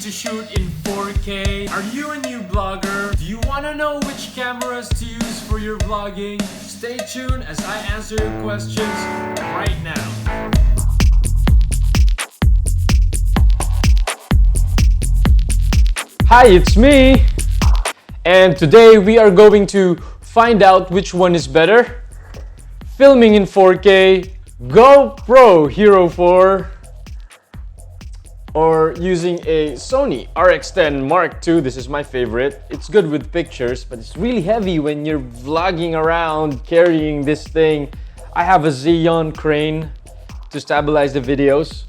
to shoot in 4K? Are you a new blogger? Do you want to know which cameras to use for your vlogging? Stay tuned as I answer your questions right now. Hi, it's me! And today we are going to find out which one is better. Filming in 4K, GoPro Hero 4, or using a Sony RX10 Mark II. This is my favorite. It's good with pictures, but it's really heavy when you're vlogging around carrying this thing. I have a Xeon crane to stabilize the videos.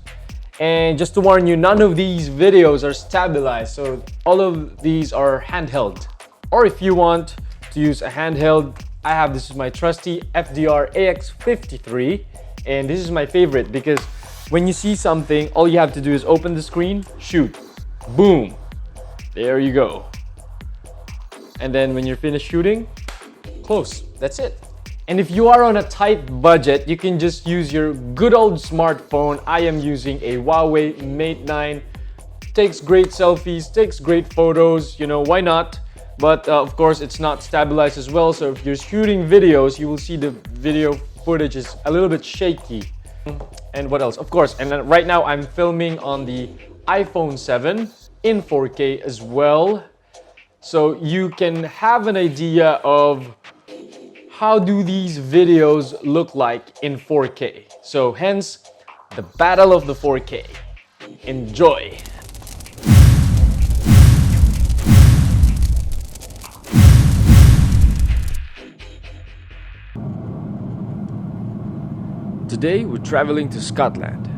And just to warn you, none of these videos are stabilized, so all of these are handheld. Or if you want to use a handheld, this is my trusty FDR AX53, and this is my favorite because when you see something, all you have to do is open the screen, shoot, boom, there you go. And then when you're finished shooting, close, that's it. And if you are on a tight budget, you can just use your good old smartphone. I am using a Huawei Mate 9. Takes great selfies, takes great photos, you know, why not? But of course, it's not stabilized as well. So if you're shooting videos, you will see the video footage is a little bit shaky. And what else? Of course, and then right now I'm filming on the iPhone 7 in 4K as well. So you can have an idea of how do these videos look like in 4K. So hence, the battle of the 4K. Enjoy! Today we're traveling to Scotland.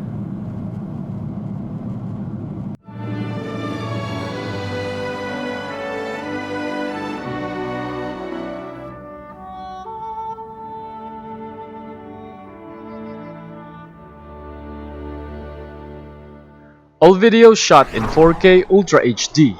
All videos shot in 4K Ultra HD.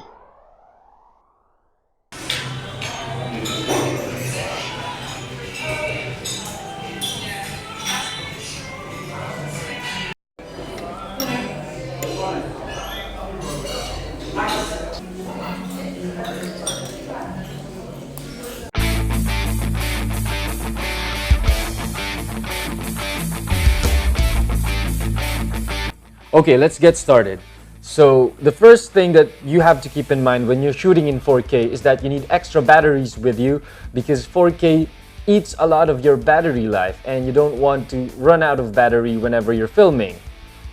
Okay, let's get started. So the first thing that you have to keep in mind when you're shooting in 4K is that you need extra batteries with you because 4K eats a lot of your battery life and you don't want to run out of battery whenever you're filming.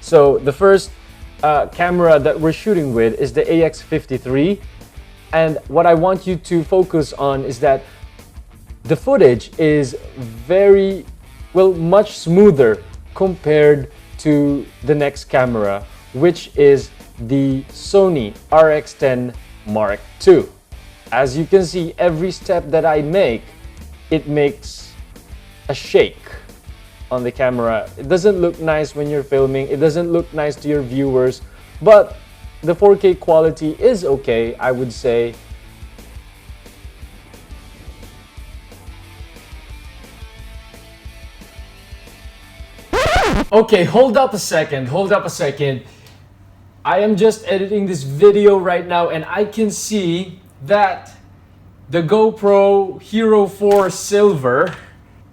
So the first camera that we're shooting with is the AX53, and what I want you to focus on is that the footage is much smoother compared to the next camera, which is the Sony RX10 Mark II. As you can see, every step that I make, it makes a shake on the camera. It doesn't look nice when you're filming, it doesn't look nice to your viewers, but the 4K quality is okay, I would say. Okay, hold up a second. I am just editing this video right now and I can see that the GoPro Hero 4 Silver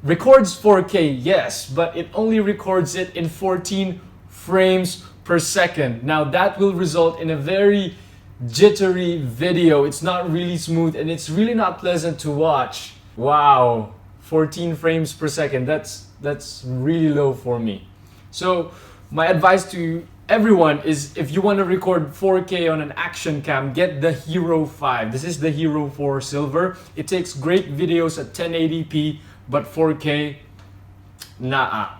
records 4K, yes, but it only records it in 14 frames per second. Now that will result in a very jittery video. It's not really smooth and it's really not pleasant to watch. Wow, 14 frames per second, that's really low for me. So my advice to everyone is if you want to record 4K on an action cam, get the Hero 5. This is the Hero 4 Silver. It takes great videos at 1080p, but 4K, nah.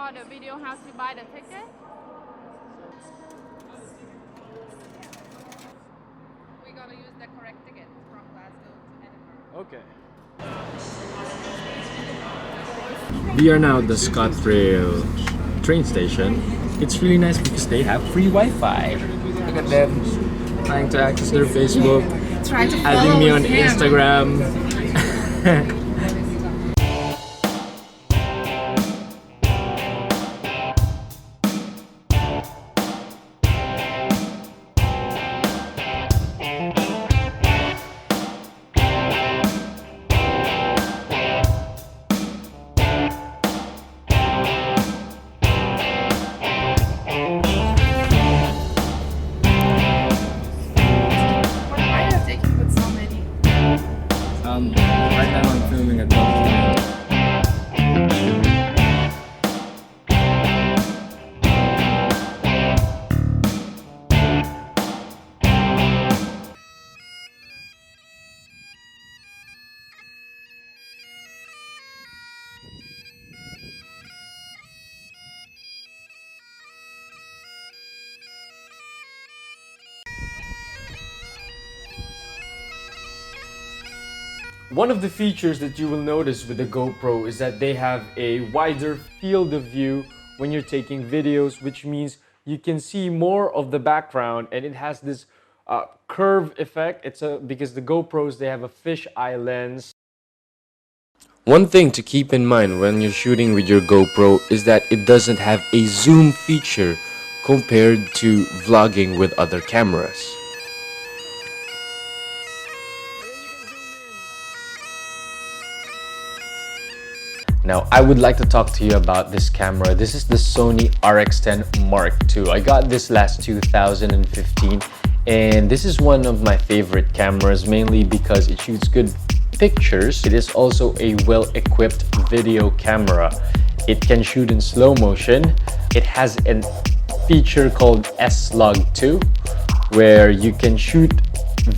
for the video how to buy the ticket? We're gonna use the correct ticket from Glasgow to Edinburgh. Okay. We are now at the ScotRail train station. It's really nice because they have free Wi-Fi. Look at them trying to access their Facebook, adding me on Instagram. Right now I'm filming a documentary. One of the features that you will notice with the GoPro is that they have a wider field of view when you're taking videos, which means you can see more of the background, and it has this curve effect. Because the GoPros, they have a fisheye lens. One thing to keep in mind when you're shooting with your GoPro is that it doesn't have a zoom feature compared to vlogging with other cameras. Now, I would like to talk to you about this camera. This is the Sony RX10 Mark II. I got this last 2015, and this is one of my favorite cameras, mainly because it shoots good pictures. It is also a well-equipped video camera. It can shoot in slow motion. It has a feature called S-Log2, where you can shoot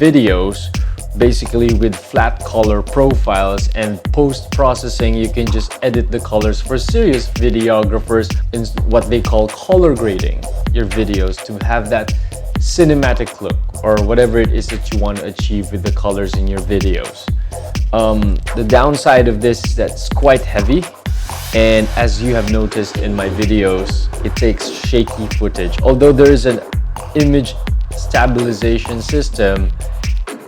videos basically with flat color profiles, and post-processing you can just edit the colors for serious videographers in what they call color grading your videos to have that cinematic look or whatever it is that you want to achieve with the colors in your videos. The downside of this is that it's quite heavy, and as you have noticed in my videos, it takes shaky footage. Although there is an image stabilization system,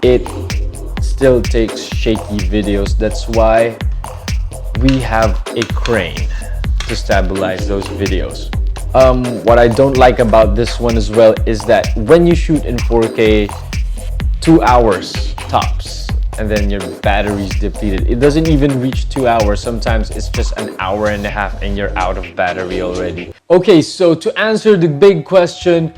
it still takes shaky videos. That's why we have a crane to stabilize those videos. What I don't like about this one as well is that when you shoot in 4K, 2 hours tops, and then your battery's depleted. It doesn't even reach 2 hours. Sometimes it's just an hour and a half and you're out of battery already. Okay, so to answer the big question,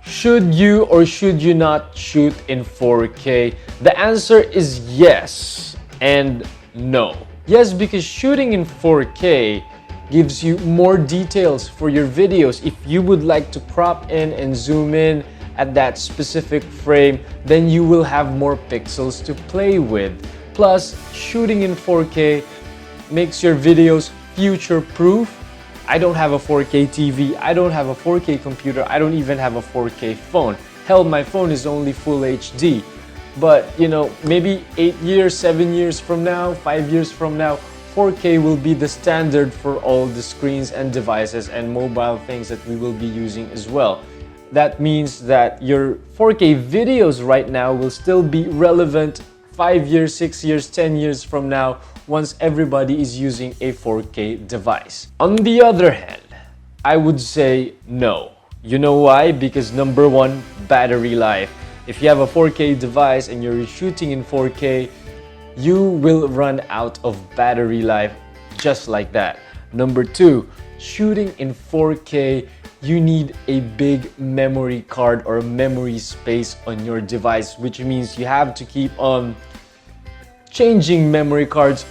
should you or should you not shoot in 4K? The answer is yes and no. Yes, because shooting in 4K gives you more details for your videos. If you would like to crop in and zoom in at that specific frame, then you will have more pixels to play with. Plus, shooting in 4K makes your videos future-proof. I don't have a 4K TV, I don't have a 4K computer, I don't even have a 4K phone. Hell, my phone is only full HD. But, you know, maybe 8 years, 7 years from now, 5 years from now, 4K will be the standard for all the screens and devices and mobile things that we will be using as well. That means that your 4K videos right now will still be relevant 5 years, 6 years, 10 years from now, once everybody is using a 4K device. On the other hand, I would say no. You know why? Because number one, battery life. If you have a 4K device and you're shooting in 4K, you will run out of battery life just like that. Number two, shooting in 4K, you need a big memory card or memory space on your device, which means you have to keep on changing memory cards.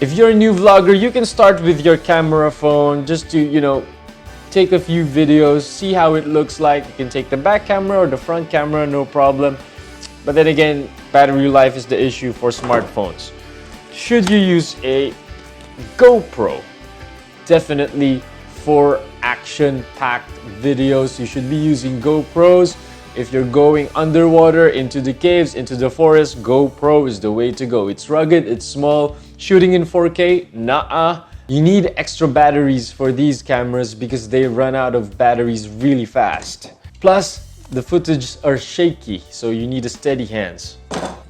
If you're a new vlogger, you can start with your camera phone just to, you know, take a few videos, see how it looks like. You can take the back camera or the front camera, no problem. But then again, battery life is the issue for smartphones. Should you use a GoPro? Definitely for action-packed videos. You should be using GoPros. If you're going underwater, into the caves, into the forest, GoPro is the way to go. It's rugged, it's small. Shooting in 4K? Nuh-uh. You need extra batteries for these cameras because they run out of batteries really fast. Plus, the footage are shaky, so you need a steady hands.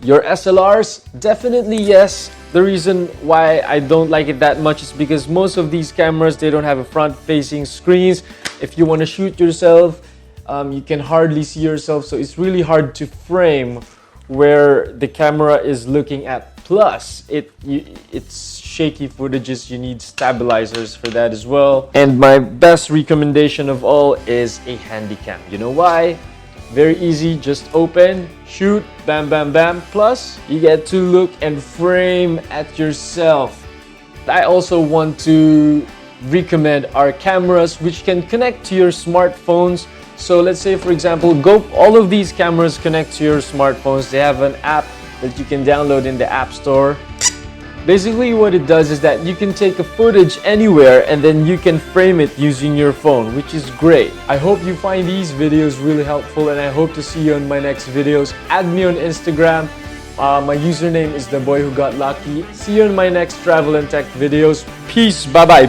Your SLRs? Definitely yes. The reason why I don't like it that much is because most of these cameras, they don't have a front-facing screens. If you want to shoot yourself, you can hardly see yourself, so it's really hard to frame where the camera is looking at. Plus, it's shaky footages, you need stabilizers for that as well. And my best recommendation of all is a handycam. You know why? Very easy, just open, shoot, bam, bam, bam. Plus, you get to look and frame at yourself. I also want to recommend our cameras which can connect to your smartphones. So let's say, for example, all of these cameras connect to your smartphones. They have an app that you can download in the App Store. Basically, what it does is that you can take a footage anywhere and then you can frame it using your phone, which is great. I hope you find these videos really helpful, and I hope to see you on my next videos. Add me on Instagram. My username is dboywhogotlucky. See you in my next travel and tech videos. Peace. Bye-bye.